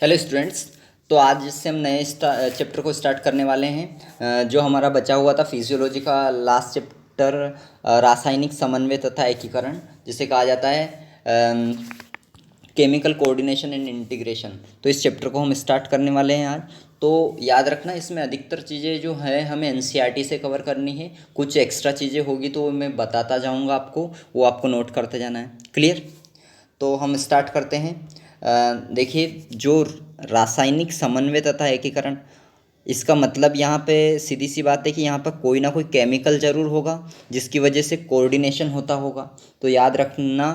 Hello students. तो आज से हम नए चैप्टर को स्टार्ट करने वाले हैं। जो हमारा बचा हुआ था फिजियोलॉजी का लास्ट चैप्टर, रासायनिक समन्वय तथा एकीकरण, जिसे कहा जाता है केमिकल कोऑर्डिनेशन एंड इंटीग्रेशन। तो इस चैप्टर को हम स्टार्ट करने वाले हैं आज। तो याद रखना, इसमें अधिकतर चीज़ें जो है हमें एनसीईआरटी से कवर करनी है। कुछ एक्स्ट्रा चीज़ें होगी तो मैं बताता जाऊँगा आपको, वो आपको नोट करते जाना है। क्लियर? तो हम स्टार्ट करते हैं। देखिए, जो रासायनिक समन्वय तथा एकीकरण, इसका मतलब यहाँ पे सीधी सी बात है कि यहाँ पर कोई ना कोई केमिकल ज़रूर होगा जिसकी वजह से कोऑर्डिनेशन होता होगा। तो याद रखना,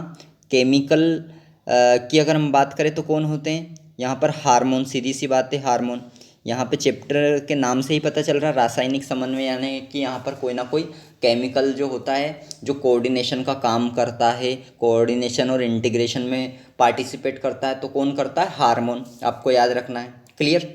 केमिकल की अगर हम बात करें तो कौन होते हैं यहाँ पर? हार्मोन। सीधी सी बात है, हार्मोन। यहाँ पे चैप्टर के नाम से ही पता चल रहा है रासायनिक समन्वय, यानी कि यहाँ पर कोई ना कोई केमिकल जो होता है जो कोऑर्डिनेशन का काम करता है, कोऑर्डिनेशन और इंटीग्रेशन में पार्टिसिपेट करता है। तो कौन करता है? हार्मोन। आपको याद रखना है। क्लियर?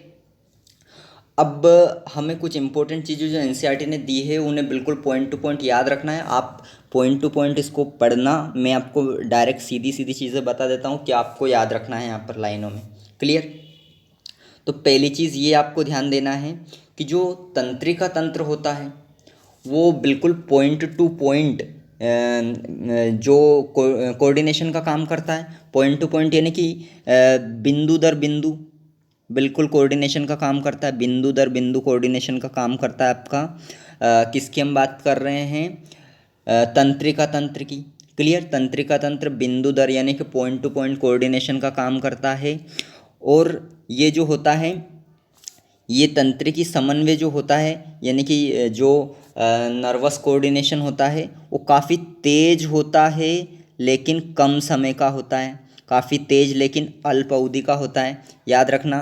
अब हमें कुछ इंपॉर्टेंट चीज़ें जो एनसीईआरटी ने दी है उन्हें बिल्कुल पॉइंट टू पॉइंट याद रखना है। आप पॉइंट टू पॉइंट इसको पढ़ना, मैं आपको डायरेक्ट सीधी सीधी चीज़ें बता देता हूँ कि आपको याद रखना है यहाँ पर लाइनों में। क्लियर? तो पहली चीज़ ये आपको ध्यान देना है कि जो तंत्रिका तंत्र होता है वो बिल्कुल पॉइंट टू पॉइंट जो कोऑर्डिनेशन का काम करता है। पॉइंट टू पॉइंट यानी कि बिंदु दर बिंदु बिल्कुल कोऑर्डिनेशन का काम करता है। बिंदु दर बिंदु कोऑर्डिनेशन का काम करता है आपका। किसकी हम बात कर रहे हैं? तंत्रिका तंत्र की। क्लियर? तंत्रिका तंत्र बिंदु दर यानी कि पॉइंट टू पॉइंट कोऑर्डिनेशन का काम करता है। और ये जो होता है, ये तंत्रिकी समन्वय जो होता है, यानी कि जो नर्वस कोऑर्डिनेशन होता है वो काफ़ी तेज होता है लेकिन कम समय का होता है। काफ़ी तेज लेकिन अल्प अवधि का होता है। याद रखना,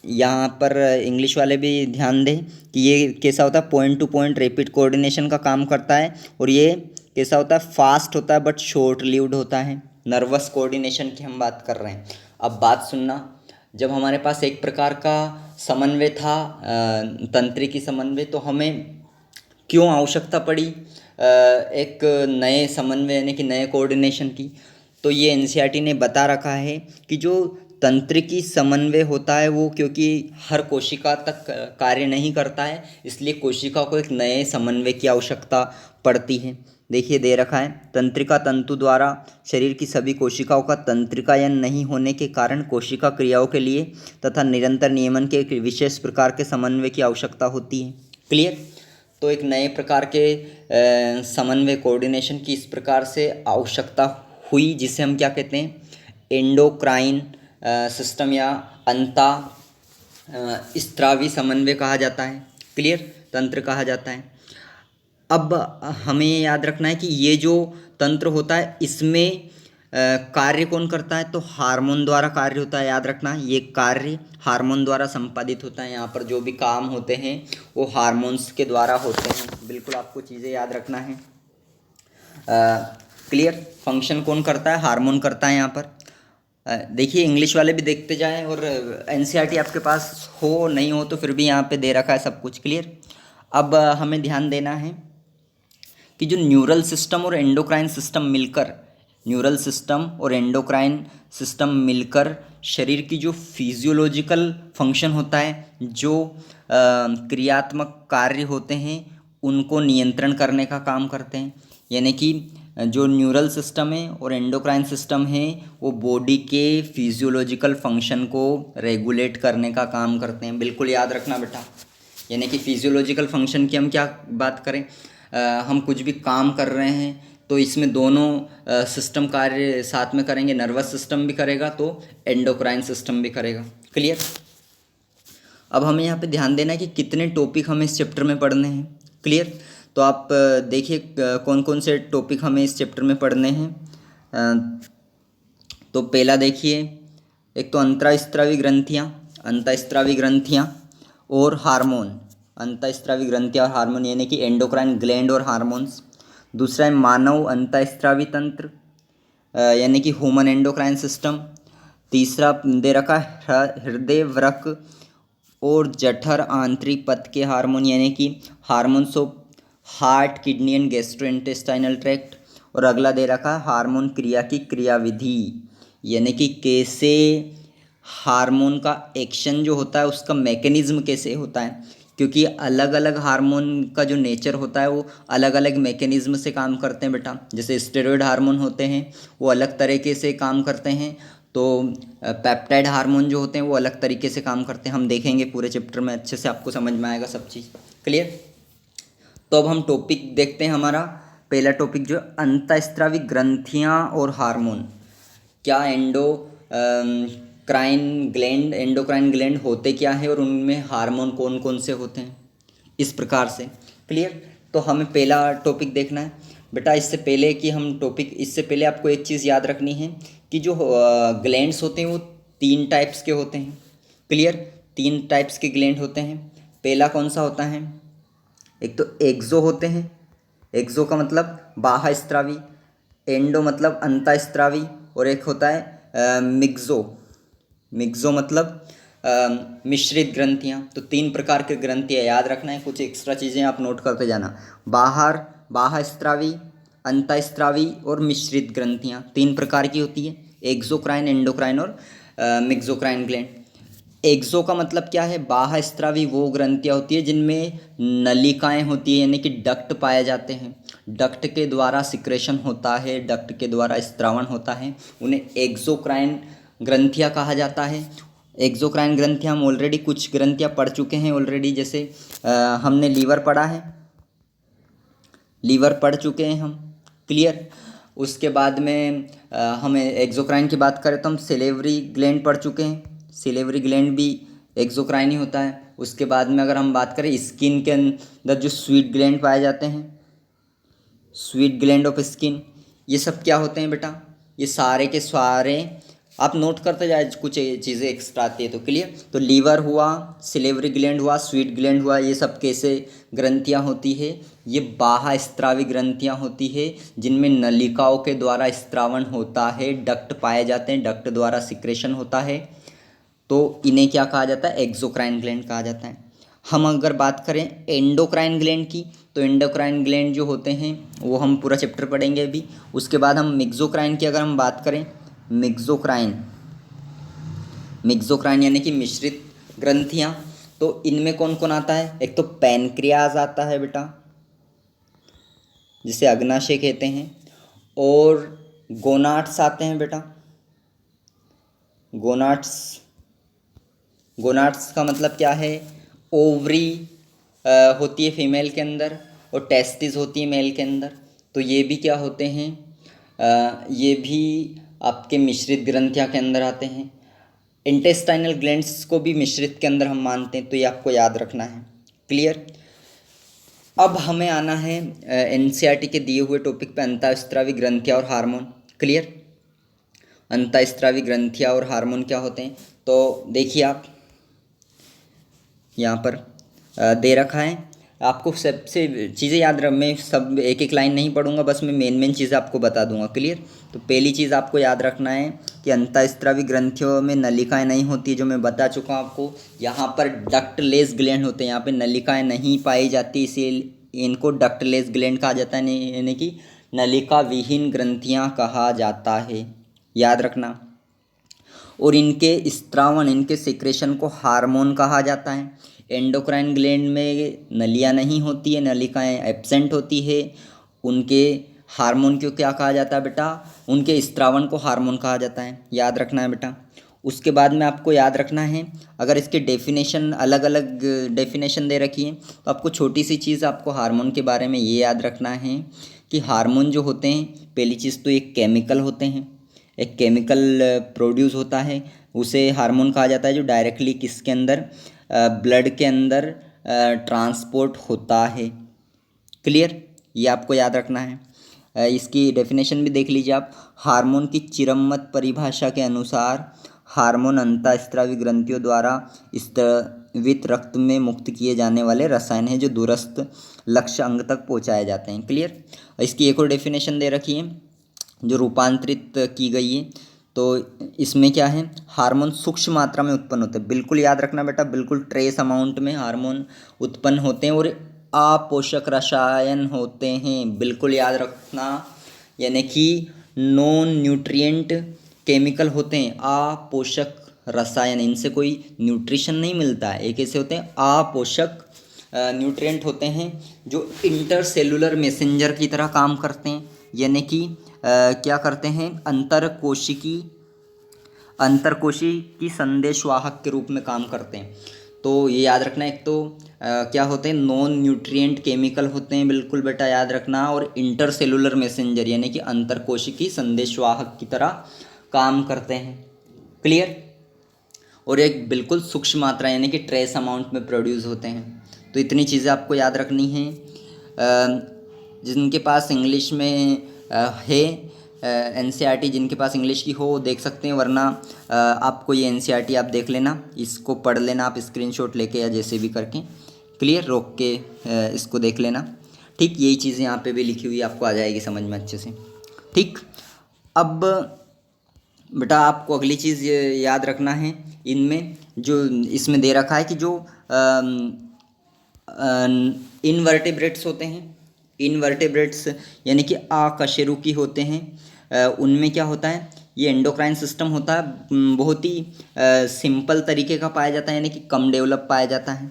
यहाँ पर इंग्लिश वाले भी ध्यान दें कि ये कैसा होता है? Point two point rapid coordination का काम करता है। और ये कैसा होता है? फास्ट होता है बट शॉर्ट लिव्ड होता है। नर्वस कोऑर्डिनेशन की हम बात कर रहे हैं। अब बात सुनना, जब हमारे पास एक प्रकार का समन्वय था, तंत्रिकी समन्वय, तो हमें क्यों आवश्यकता पड़ी एक नए समन्वय यानी कि नए कोऑर्डिनेशन की? तो ये एनसीईआरटी ने बता रखा है कि जो तंत्रिकी समन्वय होता है वो क्योंकि हर कोशिका तक कार्य नहीं करता है, इसलिए कोशिका को एक नए समन्वय की आवश्यकता पड़ती है। देखिए, दे रखा है, तंत्रिका तंतु द्वारा शरीर की सभी कोशिकाओं का तंत्रिकायन नहीं होने के कारण कोशिका क्रियाओं के लिए तथा निरंतर नियमन के एक विशेष प्रकार के समन्वय की आवश्यकता होती है। क्लियर? तो एक नए प्रकार के समन्वय कोऑर्डिनेशन की इस प्रकार से आवश्यकता हुई, जिसे हम क्या कहते हैं? एंडोक्राइन सिस्टम या अंता स्त्रावी समन्वय कहा जाता है। क्लियर? तंत्र कहा जाता है। अब हमें याद रखना है कि ये जो तंत्र होता है इसमें कार्य कौन करता है? तो हार्मोन द्वारा कार्य होता है। याद रखना, ये कार्य हार्मोन द्वारा संपादित होता है। यहाँ पर जो भी काम होते हैं वो हार्मोन्स के द्वारा होते हैं। बिल्कुल आपको चीज़ें याद रखना है। क्लियर? फंक्शन कौन करता है? हार्मोन करता है यहाँ पर। देखिए, इंग्लिश वाले भी देखते जाएं और एनसीईआरटी आपके पास हो नहीं हो तो फिर भी यहाँ पे दे रखा है सब कुछ। क्लियर? अब हमें ध्यान देना है कि जो न्यूरल सिस्टम और एंडोक्राइन सिस्टम मिलकर, न्यूरल सिस्टम और एंडोक्राइन सिस्टम मिलकर शरीर की जो फिजियोलॉजिकल फंक्शन होता है, जो क्रियात्मक कार्य होते हैं उनको नियंत्रण करने का काम करते हैं। यानी कि जो न्यूरल सिस्टम है और एंडोक्राइन सिस्टम है वो बॉडी के फिजियोलॉजिकल फंक्शन को रेगुलेट करने का काम करते हैं। बिल्कुल याद रखना बेटा। यानी कि फिजियोलॉजिकल फंक्शन की हम क्या बात करें? हम कुछ भी काम कर रहे हैं तो इसमें दोनों सिस्टम कार्य साथ में करेंगे। नर्वस सिस्टम भी करेगा तो एंडोक्राइन सिस्टम भी करेगा। क्लियर? अब हमें यहाँ पे ध्यान देना है कि कितने टॉपिक हमें इस चैप्टर में पढ़ने हैं। क्लियर? तो आप देखिए कौन कौन से टॉपिक हमें इस चैप्टर में पढ़ने हैं। तो पहला देखिए, एक तो अंतःस्रावी ग्रंथियाँ, अंतःस्रावी ग्रंथियाँ और हार्मोन। अंतःस्रावी ग्रंथियाँ और हार्मोन यानी कि एंडोक्राइन ग्लैंड और हार्मोन्स। दूसरा है मानव अंतःस्रावी तंत्र यानी कि ह्यूमन एंडोक्राइन सिस्टम। तीसरा दे रखा है हृदय, वृक्क और जठर आंतरिक पथ के हार्मोन यानी कि hormones of heart, kidney and gastrointestinal tract. और अगला दे रखा है हार्मोन क्रिया की क्रियाविधि, यानी कि कैसे हार्मोन का एक्शन जो होता है उसका मैकेनिज्म कैसे होता है, क्योंकि अलग अलग हार्मोन का जो नेचर होता है वो अलग अलग मैकेनिज्म से काम करते हैं बेटा। जैसे स्टेरॉयड हार्मोन होते हैं वो अलग तरीके से काम करते हैं, तो पेप्टाइड हार्मोन जो होते हैं वो अलग तरीके से काम करते हैं। हम देखेंगे पूरे चैप्टर में, अच्छे से आपको समझ में आएगा सब चीज़। क्लियर। तो अब हम टॉपिक देखते हैं। हमारा पहला टॉपिक जो अंतःस्रावी ग्रंथियाँ और हार्मोन। क्या एंडोक्राइन ग्लैंड होते क्या है और उनमें हार्मोन कौन कौन से होते हैं, इस प्रकार से। क्लियर। तो हमें पहला टॉपिक देखना है बेटा। इससे पहले आपको एक चीज़ याद रखनी है कि जो ग्लैंड्स होते हैं वो 3 टाइप्स के होते हैं। क्लियर। 3 टाइप्स के ग्लैंड होते हैं। पहला कौन सा होता है, एक तो एक्सो होते हैं। एक्सो का मतलब बाह्यस्रावी, एंडो मतलब अंतःस्रावी, और एक होता है मिक्सो। मिक्सो मतलब मिश्रित ग्रंथियाँ। तो 3 प्रकार के ग्रंथियाँ याद रखना है। कुछ एक्स्ट्रा चीज़ें आप नोट करते जाना। बाह्यस्रावी, अंतःस्रावी और मिश्रित ग्रंथियाँ 3 प्रकार की होती है, एक्सोक्राइन, एंडोक्राइन और मिक्सोक्राइन ग्लैंड। एक्सो का मतलब क्या है, बाह्यस्रावी वो ग्रंथियाँ होती है जिनमें नलिकाएं होती है, यानी कि डक्ट पाए जाते हैं। डक्ट के द्वारा सिक्रेशन होता है, डक्ट के द्वारा स्त्रावण होता है, उन्हें एक्सोक्राइन ग्रंथियाँ कहा जाता है। एक्सोक्राइन ग्रंथियाँ हम ऑलरेडी कुछ ग्रंथियाँ पढ़ चुके हैं ऑलरेडी। जैसे हमने लीवर पढ़ा है, लीवर पढ़ चुके हैं हम। क्लियर। उसके बाद में हमें एक्सोक्राइन की बात करें तो हम सेलेवरी ग्लैंड पढ़ चुके हैं। सिलेवरी ग्लैंड भी एक्सोक्राइन ही होता है। उसके बाद में अगर हम बात करें स्किन के अंदर जो स्वीट ग्लैंड पाए जाते हैं, स्वीट ग्लैंड ऑफ स्किन, ये सब क्या होते हैं बेटा, ये सारे के सारे आप नोट करते जाए, कुछ चीज़ें एक्स्ट्रा आती है तो। क्लियर। तो लीवर हुआ, सिलेवरी ग्लैंड हुआ, स्वीट ग्लैंड हुआ, ये सब कैसे ग्रंथियाँ होती है, ये बाह्यस्रावी ग्रंथियाँ होती है जिनमें नलिकाओं के द्वारा स्त्रावण होता है, डक्ट पाए जाते हैं, डक्ट द्वारा सिक्रेशन होता है, तो इन्हें क्या कहा जाता है, एक्सोक्राइन ग्लैंड कहा जाता है। हम अगर बात करें एंडोक्राइन ग्लैंड की, तो एंडोक्राइन ग्लैंड जो होते हैं वो हम पूरा चैप्टर पढ़ेंगे अभी। उसके बाद हम मिक्सोक्राइन की अगर हम बात करें, मिक्सोक्राइन, मिक्सोक्राइन यानी कि मिश्रित ग्रंथियाँ, तो इनमें कौन कौन आता है, एक तो पैनक्रियाज आता है बेटा, जिसे अग्नाशय कहते हैं, और गोनाड्स आते हैं बेटा। गोनाड्स का मतलब क्या है, ओवरी होती है फीमेल के अंदर और टेस्टिस होती है मेल के अंदर। तो ये भी क्या होते हैं, ये भी आपके मिश्रित ग्रंथियाँ के अंदर आते हैं। इंटेस्टाइनल ग्लैंड्स को भी मिश्रित के अंदर हम मानते हैं, तो ये आपको याद रखना है। क्लियर। अब हमें आना है एनसीईआरटी के दिए हुए टॉपिक पे, अंतःस्रावी ग्रंथियाँ और हार्मोन। क्लियर। अंतःस्रावी ग्रंथियाँ और हार्मोन क्या होते हैं, तो देखिए आप यहाँ पर दे रखा है। आपको सबसे चीज़ें याद रख, मैं सब एक एक लाइन नहीं पढ़ूंगा, बस मैं मेन चीज़ें आपको बता दूंगा। क्लियर। तो पहली चीज़ आपको याद रखना है कि अंतःस्रावी ग्रंथियों में नलिकाएं नहीं होती, जो मैं बता चुका हूँ आपको। यहाँ पर डक्टलेस ग्लैंड होते हैं, यहाँ पे नलिकाएं नहीं पाई जाती, इसीलिए इनको डक्टलेस ग्लैंड कहा जाता है, यानी कि नलिका विहीन ग्रंथियाँ कहा जाता है, याद रखना। और इनके स्त्रावण, इनके सिक्रेशन को हार्मोन कहा जाता है। एंडोक्राइन ग्लैंड में नलियाँ नहीं होती है, नलिकाएं एब्सेंट होती है, उनके हार्मोन को क्या कहा जाता है बेटा, उनके स्त्रावण को हार्मोन कहा जाता है, याद रखना है बेटा। उसके बाद में आपको याद रखना है, अगर इसके डेफिनेशन अलग अलग डेफिनेशन दे रखी है, तो आपको छोटी सी चीज़ आपको हार्मोन के बारे में ये याद रखना है कि हार्मोन जो होते हैं, पहली चीज़ तो एक केमिकल होते हैं, एक केमिकल प्रोड्यूस होता है, उसे हार्मोन कहा जाता है, जो डायरेक्टली किसके अंदर, ब्लड के अंदर ट्रांसपोर्ट होता है। क्लियर। ये आपको याद रखना है। इसकी डेफिनेशन भी देख लीजिए आप। हार्मोन की चिरम्मत परिभाषा के अनुसार हार्मोन अंतःस्रावी ग्रंथियों द्वारा स्रावित रक्त में मुक्त किए जाने वाले रसायन हैं जो दूरस्थ लक्ष्य अंग तक पहुंचाए जाते हैं। क्लियर। इसकी एक और डेफिनेशन दे रखी है जो रूपांतरित की गई है, तो इसमें क्या है, हार्मोन सूक्ष्म मात्रा में उत्पन्न होते हैं, बिल्कुल याद रखना बेटा, बिल्कुल ट्रेस अमाउंट में हार्मोन उत्पन्न होते हैं, और अपोषक रसायन होते हैं, बिल्कुल याद रखना, यानी कि नॉन न्यूट्रिएंट केमिकल होते हैं, अपोषक रसायन, इनसे कोई न्यूट्रिशन नहीं मिलता है। एक ऐसे होते हैं अपोषक न्यूट्रिएंट होते हैं जो इंटरसेलुलर मैसेंजर की तरह काम करते हैं, यानी कि क्या करते हैं, अंतरकोशिकी संदेशवाहक के रूप में काम करते हैं। तो ये याद रखना, एक तो क्या होते हैं, नॉन न्यूट्रिएंट केमिकल होते हैं, बिल्कुल बेटा याद रखना, और इंटरसेलुलर मैसेंजर यानी कि अंतरकोशिकी संदेशवाहक की तरह काम करते हैं। क्लियर। और एक बिल्कुल सूक्ष्म मात्रा यानी कि ट्रेस अमाउंट में प्रोड्यूस होते हैं। तो इतनी चीज़ें आपको याद रखनी है। जिनके पास इंग्लिश में है एनसीईआरटी, जिनके पास इंग्लिश की हो देख सकते हैं, वरना आपको ये एनसीईआरटी आप देख लेना, इसको पढ़ लेना आप स्क्रीनशॉट लेके या जैसे भी करके। क्लियर, रोक के इसको देख लेना। ठीक, यही चीज़ें यहाँ पे भी लिखी हुई आपको आ जाएगी समझ में अच्छे से। ठीक, अब बेटा आपको अगली चीज़ याद रखना है, इनमें जो इसमें दे रखा है कि जो इनवर्टेब्रेट्स होते हैं, इनवर्टेब्रेट्स यानी कि अकशेरुकी होते हैं, उनमें क्या होता है, ये एंडोक्राइन सिस्टम होता है, बहुत ही सिंपल तरीके का पाया जाता है, यानी कि कम डेवलप पाया जाता है,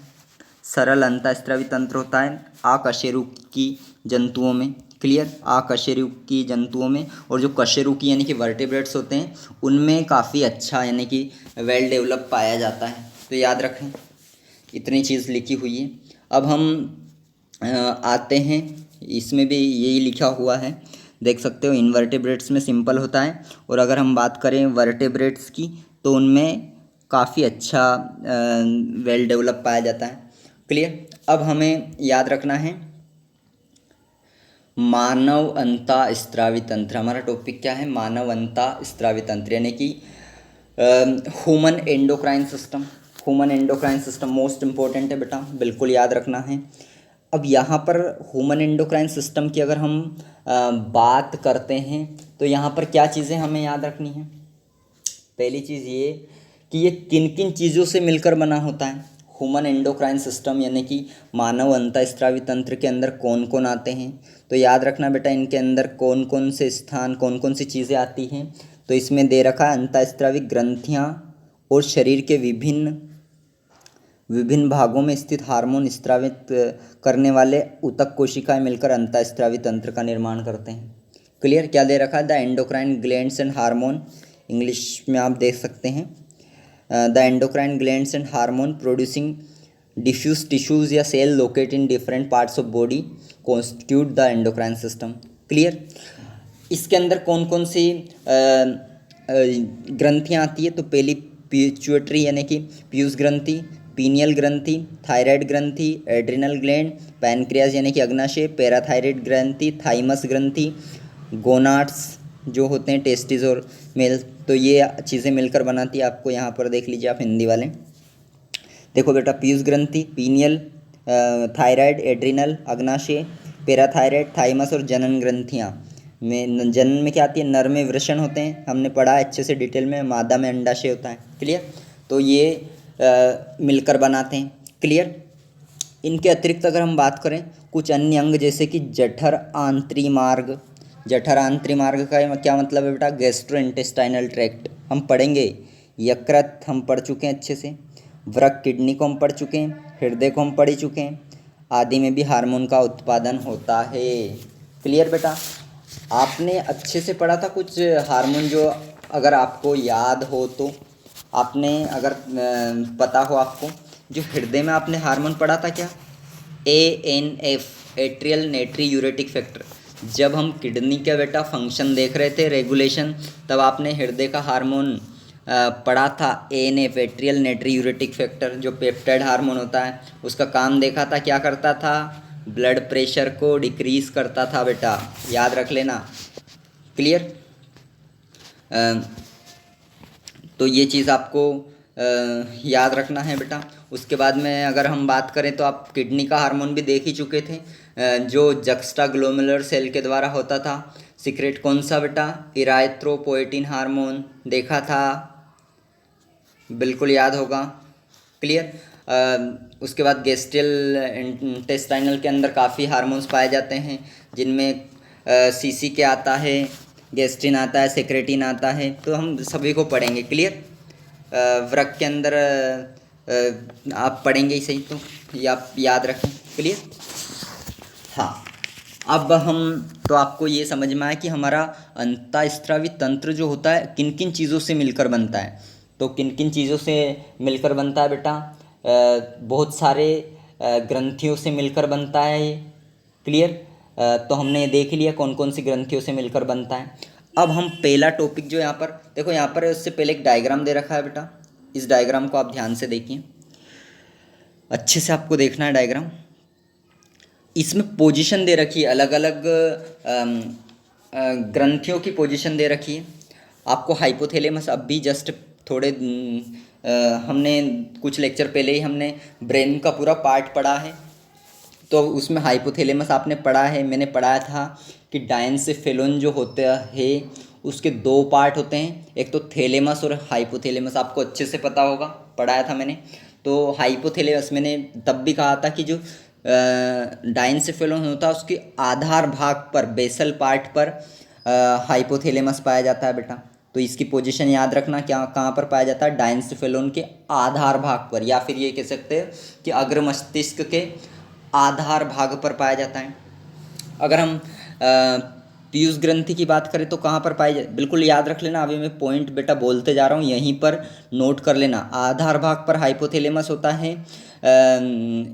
सरल अंतःस्रावी तंत्र होता है अकशेरुकी जंतुओं में। क्लियर, अकशेरुकी जंतुओं में, और जो कशेरुकी यानी कि वर्टेब्रेट्स होते हैं उनमें काफ़ी अच्छा यानी कि वेल डेवलप पाया जाता है। तो याद रखें, इतनी चीज़ लिखी हुई है। अब हम आते हैं, इसमें भी यही लिखा हुआ है, देख सकते हो, इनवर्टेब्रेट्स में सिंपल होता है, और अगर हम बात करें वर्टेब्रेट्स की तो उनमें काफ़ी अच्छा वेल डेवलप पाया जाता है। क्लियर। अब हमें याद रखना है मानव अंतःस्रावी तंत्र। हमारा टॉपिक क्या है, मानव अंतःस्रावी तंत्र, यानी कि human endocrine system. Human endocrine system most important है बेटा, बिल्कुल याद रखना है। अब यहाँ पर ह्यूमन एंडोक्राइन सिस्टम की अगर हम बात करते हैं तो यहाँ पर क्या चीज़ें हमें याद रखनी है। पहली चीज़ ये कि ये किन किन चीज़ों से मिलकर बना होता है। ह्यूमन एंडोक्राइन सिस्टम यानी कि मानव अंतःस्रावी तंत्र के अंदर कौन कौन आते हैं, तो याद रखना बेटा, इनके अंदर कौन कौन से स्थान, कौन कौन सी चीज़ें आती हैं। तो इसमें दे रखा है अंतःस्रावी ग्रंथियाँ और शरीर के विभिन्न भागों में स्थित हार्मोन स्रावित करने वाले ऊतक कोशिकाएं मिलकर अंतःस्रावी तंत्र का निर्माण करते हैं। क्लियर। क्या दे रखा है, the endocrine glands and hormone, English में आप देख सकते हैं, the endocrine glands and hormone producing diffuse tissues या cell locate in different parts of body constitute the endocrine system. Clear. इसके अंदर कौन कौन सी ग्रंथियाँ आती है, तो पहली पिट्यूटरी यानी कि पीयूष ग्रंथि, पीनियल ग्रंथि, थायराइड ग्रंथि, एड्रिनल ग्लैंड, पैनक्रियाज यानी कि अग्नाशय, पैराथायराइड ग्रंथि, थाइमस ग्रंथि, गोनाड्स जो होते हैं टेस्टिस और मेल। तो ये चीज़ें मिलकर बनाती है, आपको यहाँ पर देख लीजिए आप हिंदी वाले। देखो बेटा, पीयूष ग्रंथि, पीनियल, थायराइड, एड्रिनल, अग्नाशय, पैराथायराइड, थाइमस और जनन ग्रंथियाँ में, जनन में क्या आती है, नर में वृषण होते हैं, हमने पढ़ा है अच्छे से डिटेल में, मादा में अंडाशय होता है। क्लियर। तो ये मिलकर बनाते हैं। क्लियर। इनके अतिरिक्त अगर हम बात करें कुछ अन्य अंग जैसे कि जठर आंत्रिमार्ग, जठर आंत्रिमार्ग का क्या मतलब है बेटा, गैस्ट्रोइंटेस्टाइनल ट्रैक्ट हम पढ़ेंगे, यकृत हम पढ़ चुके हैं अच्छे से, वृक्क किडनी को हम पढ़ चुके हैं, हृदय को हम पढ़ चुके हैं, आदि में भी हार्मोन का उत्पादन होता है। क्लियर बेटा, आपने अच्छे से पढ़ा था कुछ हार्मोन, जो अगर आपको याद हो तो आपने, अगर पता हो आपको, जो हृदय में आपने हार्मोन पढ़ा था क्या, ANF, एट्रियल नेट्री यूरेटिक फैक्टर। जब हम किडनी का बेटा फंक्शन देख रहे थे, रेगुलेशन, तब आपने हृदय का हार्मोन पढ़ा था, ANF, एट्रियल नेट्री यूरेटिक फैक्टर, जो पेप्टाइड हार्मोन होता है, उसका काम देखा था, क्या करता था, ब्लड प्रेशर को डिक्रीज़ करता था बेटा, याद रख लेना। क्लियर। तो ये चीज़ आपको याद रखना है बेटा। उसके बाद में अगर हम बात करें तो आप किडनी का हार्मोन भी देख ही चुके थे, जो जक्स्टाग्लोमेरुलर सेल के द्वारा होता था, सीक्रेट कौन सा बेटा, इराइथ्रोपोएटिन हार्मोन देखा था, बिल्कुल याद होगा। क्लियर। उसके बाद गैस्ट्रल इंटेस्टाइनल के अंदर काफ़ी हार्मोन्स पाए जाते हैं, जिनमें CCK आता है, गैस्ट्रिन आता है, सेक्रेटिन आता है, तो हम सभी को पढ़ेंगे। क्लियर। वृक्क के अंदर आप पढ़ेंगे ही सही, तो ये आप याद रखें। क्लियर? हाँ, अब हम तो आपको ये समझ में आया कि हमारा अंतःस्रावी तंत्र जो होता है किन किन चीज़ों से मिलकर बनता है। तो किन किन चीज़ों से मिलकर बनता है बेटा? बहुत सारे ग्रंथियों से मिलकर बनता है ये। क्लियर? तो हमने देख लिया कौन कौन सी ग्रंथियों से मिलकर बनता है। अब हम पहला टॉपिक जो यहाँ पर देखो, यहाँ पर उससे पहले एक डायग्राम दे रखा है बेटा। इस डायग्राम को आप ध्यान से देखिए, अच्छे से आपको देखना है डायग्राम। इसमें पोजीशन दे रखी है, अलग अलग ग्रंथियों की पोजीशन दे रखी है आपको। हाइपोथैलेमस अब भी जस्ट थोड़े हमने कुछ लेक्चर पहले ही हमने ब्रेन का पूरा पार्ट पढ़ा है, तो उसमें हाइपोथैलेमस आपने पढ़ा है। मैंने पढ़ाया था कि डायंसेफेलोन जो होता है उसके दो पार्ट होते हैं, एक तो थैलेमस और हाइपोथैलेमस। आपको अच्छे से पता होगा, पढ़ाया था मैंने। तो हाइपोथैलेमस मैंने तब भी कहा था कि जो डायंसेफेलोन होता है उसके आधार भाग पर, बेसल पार्ट पर हाइपोथैलेमस पाया जाता है बेटा। तो इसकी पोजीशन याद रखना, क्या कहाँ पर पाया जाता है? डायंसेफेलोन के आधार भाग पर, या फिर ये कह सकते हैं कि अग्र मस्तिष्क के आधार भाग पर पाया जाता है। अगर हम पीयूष ग्रंथि की बात करें तो कहाँ पर पाई जाए? बिल्कुल याद रख लेना, अभी मैं पॉइंट बेटा बोलते जा रहा हूँ, यहीं पर नोट कर लेना। आधार भाग पर हाइपोथैलेमस होता है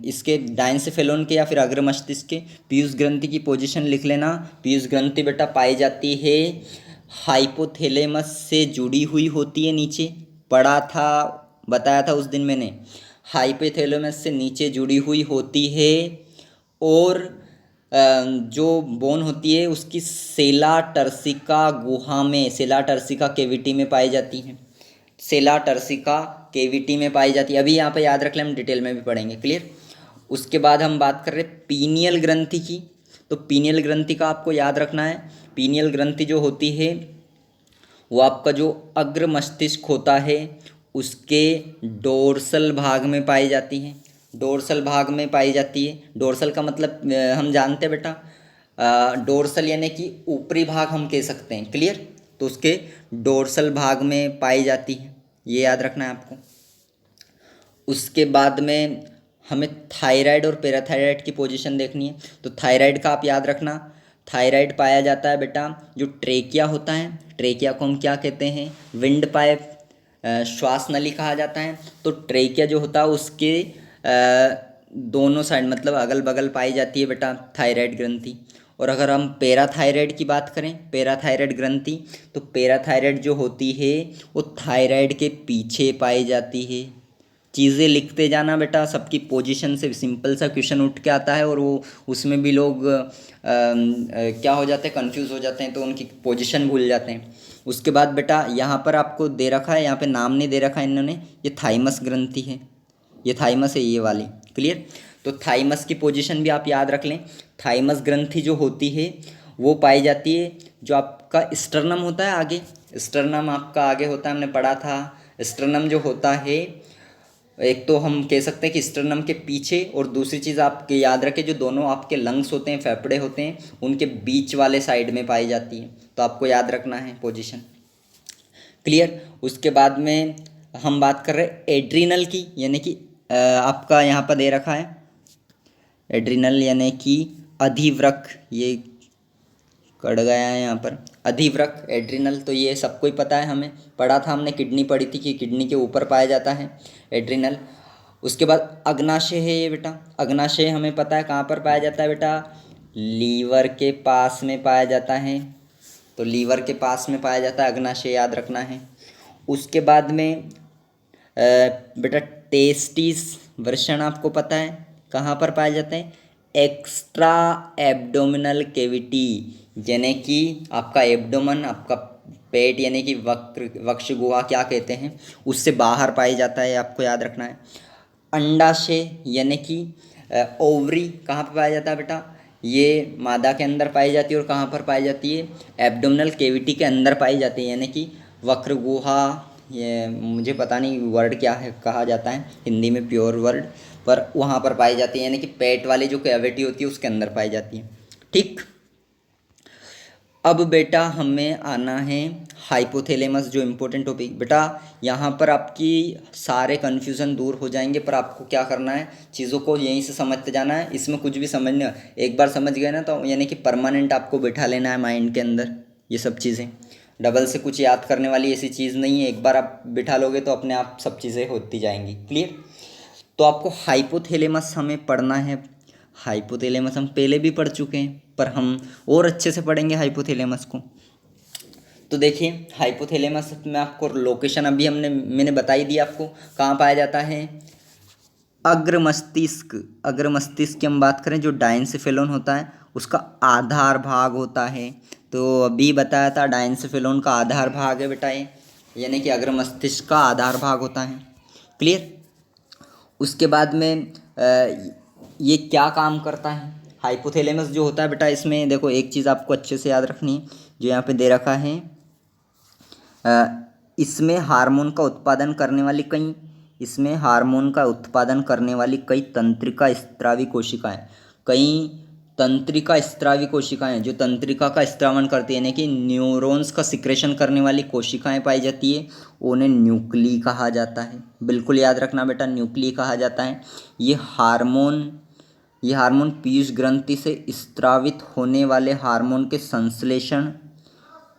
इसके डायंसेफेलोन के या फिर अग्र मस्तिष्क के। पीयूष ग्रंथि की पोजीशन लिख लेना। पीयूष ग्रंथि बेटा पाई जाती है हाइपोथैलेमस से जुड़ी हुई होती है, नीचे पढ़ा था, बताया था उस दिन मैंने। हाइपोथैलेमस से नीचे जुड़ी हुई होती है, और जो बोन होती है उसकी सेला टर्सिका गुहा में, सेला टर्सिका केविटी में पाई जाती है। सेला टर्सिका केविटी में पाई जाती है। अभी यहाँ पे याद रख लें, हम डिटेल में भी पढ़ेंगे। क्लियर? उसके बाद हम बात कर रहे हैं पीनियल ग्रंथि की। तो पीनियल ग्रंथि का आपको याद रखना है। पीनियल ग्रंथि जो होती है वो आपका जो अग्र मस्तिष्क होता है उसके डोर्सल भाग में पाई जाती है। डोर्सल भाग में पाई जाती है। डोर्सल का मतलब हम जानते हैं बेटा, डोर्सल यानी कि ऊपरी भाग हम कह सकते हैं। क्लियर? तो उसके डोर्सल भाग में पाई जाती है, ये याद रखना है आपको। उसके बाद में हमें थायराइड और पैराथायराइड की पोजीशन देखनी है। तो थायराइड का आप याद रखना, थायराइड पाया जाता है बेटा जो ट्रेकिया होता है। ट्रेकिया को हम क्या कहते हैं? विंड पाइप, श्वास नली कहा जाता है। तो ट्रेकिया जो होता है उसके दोनों साइड, मतलब अगल बगल पाई जाती है बेटा थायराइड ग्रंथि। और अगर हम पैराथायराइड की बात करें, पैराथायराइड ग्रंथि, तो पैराथायराइड जो होती है वो थायराइड के पीछे पाई जाती है। चीज़ें लिखते जाना बेटा, सबकी पोजीशन से सिंपल सा क्वेश्चन उठ के आता है और वो उसमें भी लोग क्या हो जाते हैं, कंफ्यूज हो जाते हैं, तो उनकी पोजीशन भूल जाते हैं। उसके बाद बेटा यहाँ पर आपको दे रखा है, यहाँ पे नाम नहीं दे रखा है इन्होंने, ये थाइमस ग्रंथि है, ये थाइमस है ये वाली। क्लियर? तो थाइमस की पोजीशन भी आप याद रख लें। थाइमस ग्रंथि जो होती है वो पाई जाती है जो आपका स्टर्नम होता है आगे। स्टर्नम आपका आगे होता है, हमने पढ़ा था। स्टर्नम जो होता है, एक तो हम कह सकते हैं कि स्टर्नम के पीछे, और दूसरी चीज़ आपके याद रखें जो दोनों आपके लंग्स होते हैं, फेफड़े होते हैं, उनके बीच वाले साइड में पाई जाती है। तो आपको याद रखना है पोजीशन। क्लियर? उसके बाद में हम बात कर रहे हैं एड्रिनल की, यानी कि आपका यहाँ पर दे रखा है एड्रिनल यानी कि अधिवृक्क, ये कट गया है यहाँ पर, अधिवृक्क एड्रिनल। तो ये सबको ही पता है, हमें पढ़ा था हमने, किडनी पढ़ी थी कि किडनी के ऊपर पाया जाता है एड्रिनल। उसके बाद अग्नाशय है ये बेटा। अग्नाशय हमें पता है कहाँ पर पाया जाता है बेटा? लीवर के पास में पाया जाता है। तो लीवर के पास में पाया जाता है अग्नाशय, याद रखना है। उसके बाद में बेटा टेस्टिस वृषण आपको पता है कहाँ पर पाए जाते हैं? एक्स्ट्रा एब्डोमिनल कैविटी, यानी कि आपका एब्डोमन, आपका पेट यानी कि वक्ष गुहा क्या कहते हैं, उससे बाहर पाई जाता है, आपको याद रखना है। अंडाशय यानी कि ओवरी कहाँ पर पाया जाता है बेटा? ये मादा के अंदर पाई जाती है। और कहाँ पर पाई जाती है? एब्डोमिनल कैविटी के अंदर पाई जाती है, यानी कि वक्र गुहा, ये मुझे पता नहीं वर्ड क्या है, कहा जाता है हिंदी में प्योर वर्ड, पर वहाँ पर पाई जाती है, यानी कि पेट वाली जो कैविटी होती है उसके अंदर पाई जाती है। ठीक? अब बेटा हमें आना है हाइपोथैलेमस, जो इम्पोर्टेंट टॉपिक। बेटा यहाँ पर आपकी सारे कन्फ्यूज़न दूर हो जाएंगे, पर आपको क्या करना है, चीज़ों को यहीं से समझते जाना है। इसमें कुछ भी समझना, एक बार समझ गए ना तो यानी कि परमानेंट आपको बिठा लेना है माइंड के अंदर ये सब चीज़ें। डबल से कुछ याद करने वाली ऐसी चीज़ नहीं है, एक बार आप बिठा लोगे तो अपने आप सब चीज़ें होती जाएंगी। क्लियर? तो आपको हाइपोथैलेमस हमें पढ़ना है। हाइपोथैलेमस हम पहले भी पढ़ चुके हैं, पर हम और अच्छे से पढ़ेंगे हाइपोथैलेमस को। तो देखिए हाइपोथैलेमस में आपको लोकेशन अभी मैंने बता ही दिया आपको, कहाँ पाया जाता है। अग्र मस्तिष्क, अग्र मस्तिष्क की हम बात करें, जो डायंसिफेलोन होता है उसका आधार भाग होता है। तो अभी बताया था डायंसिफेलोन का आधार भाग है बेटा ये, यानी कि अग्र मस्तिष्क का आधार भाग होता है। क्लियर? उसके बाद में ये क्या काम करता है हाइपोथैलेमस जो होता है बेटा, इसमें देखो एक चीज़ आपको अच्छे से याद रखनी है, जो यहाँ पे दे रखा है। इसमें हार्मोन का उत्पादन करने वाली कई इसमें हार्मोन का उत्पादन करने वाली कई तंत्रिका स्त्रावी कोशिकाएं, कई तंत्रिका स्त्रावी कोशिकाएं जो तंत्रिका का स्त्रावण करती है, यानी कि न्यूरॉन्स का सिक्रेशन करने वाली कोशिकाएं पाई जाती है, उन्हें न्यूक्ली कहा जाता है। बिल्कुल याद रखना बेटा, न्यूक्ली कहा जाता है। ये हार्मोन पीयूष ग्रंथि से स्त्रावित होने वाले हार्मोन के संश्लेषण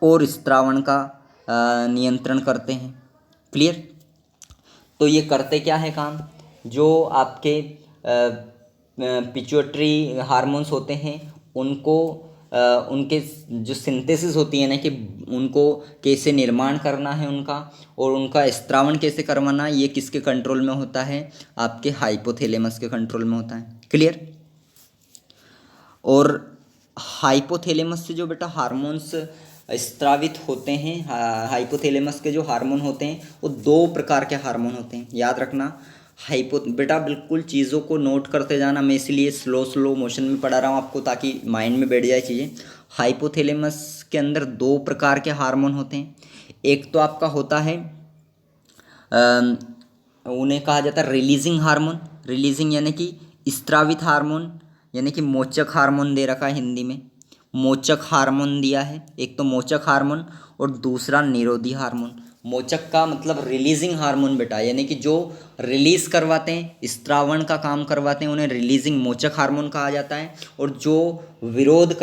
और स्त्रावण का नियंत्रण करते हैं। क्लियर? तो ये करते क्या है काम, जो आपके पिट्यूटरी हार्मोन्स होते हैं उनको उनके जो सिंथेसिस होती है ना, कि उनको कैसे निर्माण करना है उनका, और उनका स्त्रावण कैसे करवाना, ये किसके कंट्रोल में होता है, आपके हाइपोथैलेमस के कंट्रोल में होता है। क्लियर? और हाइपोथैलेमस से जो बेटा हार्मोन्स स्त्रावित होते हैं, हाइपोथैलेमस के जो हार्मोन होते हैं वो दो प्रकार के हार्मोन होते हैं, याद रखना। बेटा बिल्कुल चीज़ों को नोट करते जाना, मैं इसलिए स्लो मोशन में पढ़ा रहा हूँ आपको, ताकि माइंड में बैठ जाए चीज़ें। हाइपोथैलेमस के अंदर दो प्रकार के हार्मोन होते हैं। एक तो आपका होता है उन्हें कहा जाता है रिलीजिंग हार्मोन। रिलीजिंग यानी कि स्त्रावित हार्मोन, यानी कि मोचक हार्मोन दे रखा है हिंदी में, मोचक हार्मोन दिया है। एक तो मोचक हार्मोन और दूसरा निरोधी हार्मोन। मोचक का मतलब रिलीजिंग हार्मोन बेटा, यानी कि जो रिलीज करवाते हैं, स्त्रावण का काम करवाते हैं, उन्हें रिलीजिंग मोचक हार्मोन कहा जाता है। और जो विरोध कर